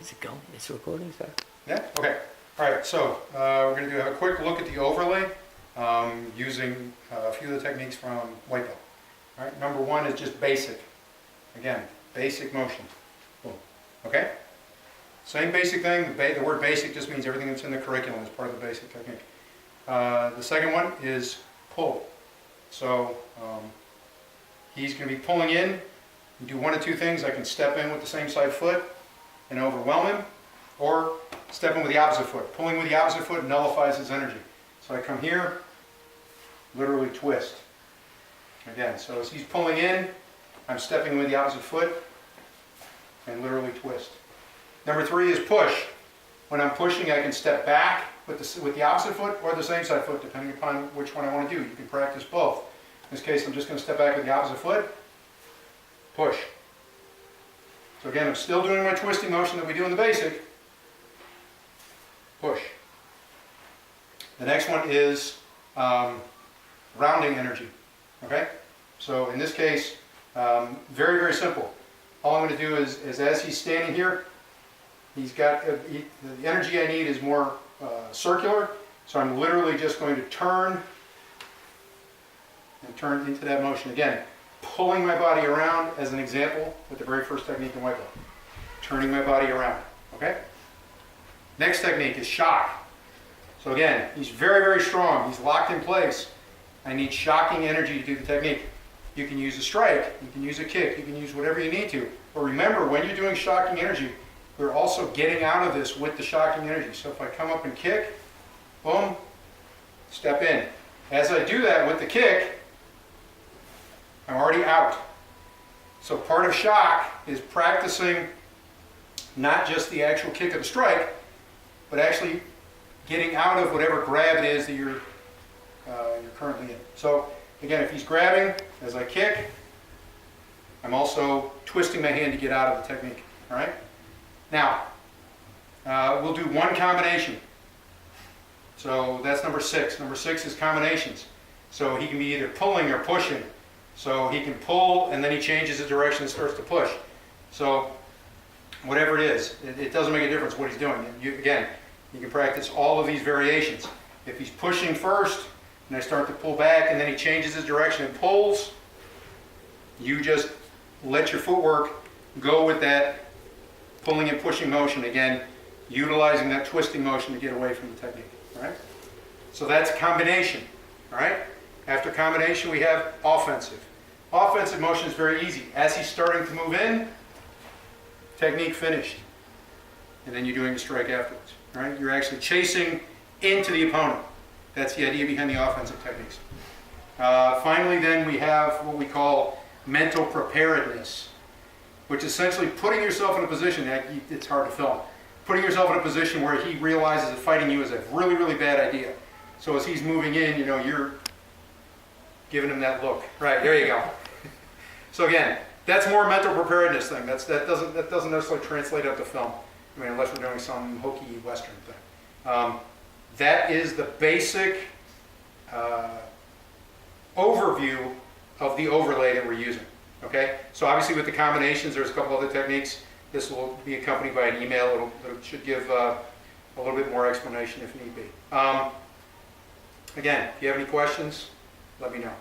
Is it going? It's recording, sir? Yeah? Okay. All right, so we're going to have a quick look at the overlay using a few of the techniques from White Belt. All right, number one is just basic. Again, basic motion. Boom. Okay? Same basic thing. The word basic just means everything that's in the curriculum is part of the basic technique. The second one is pull. So he's going to be pulling in. You do one of two things. I can step in with the same side foot and overwhelm him, or step in with the opposite foot. Pulling with the opposite foot nullifies his energy. So I come here, literally twist. Again, so as he's pulling in, I'm stepping with the opposite foot and literally twist. Number three is push. When I'm pushing, I can step back with the opposite foot or the same side foot, depending upon which one I want to do. You can practice both. In this case, I'm just going to step back with the opposite foot, push. So again, I'm still doing my twisting motion that we do in the basic, push. The next one is rounding energy. Okay? So in this case, very, very simple. All I'm going to do is as he's standing here, he's got the energy I need is more circular, so I'm literally just going to turn and turn into that motion. Again, pulling my body around as an example with the very first technique in White Belt. Turning my body around. Okay? Next technique is shock. So again, he's very, very strong. He's locked in place. I need shocking energy to do the technique. You can use a strike, you can use a kick, you can use whatever you need to. But remember, when you're doing shocking energy, we're also getting out of this with the shocking energy. So if I come up and kick, boom, step in. As I do that with the kick, I'm already out. So part of shock is practicing not just the actual kick of the strike, but actually getting out of whatever grab it is that you're currently in. So again, if he's grabbing as I kick, I'm also twisting my hand to get out of the technique. All right? Now, we'll do one combination. So that's number 6. Number 6 is combinations. So he can be either pulling or pushing. So he can pull and then he changes his direction and starts to push. So whatever it is, it doesn't make a difference what he's doing. Again, you can practice all of these variations. If he's pushing first and I start to pull back and then he changes his direction and pulls, you just let your footwork go with that pulling and pushing motion. Again, utilizing that twisting motion to get away from the technique. All right? So that's combination. All right? After combination, we have offensive. Offensive motion is very easy. As he's starting to move in, technique finished. And then you're doing the strike afterwards. All right? You're actually chasing into the opponent. That's the idea behind the offensive techniques. Finally, then, we have what we call mental preparedness, which is essentially putting yourself in a position, it's hard to film, putting yourself in a position where he realizes that fighting you is a really, really bad idea. So as he's moving in, you're giving him that look. Right, there you go. So again, that's more a mental preparedness thing. That doesn't necessarily translate out to film. I mean, unless we're doing some hokey Western thing. That is the basic overview of the overlay that we're using. Okay? So obviously with the combinations, there's a couple other techniques. This will be accompanied by an email. It should give a little bit more explanation if need be. Again, if you have any questions, let me know.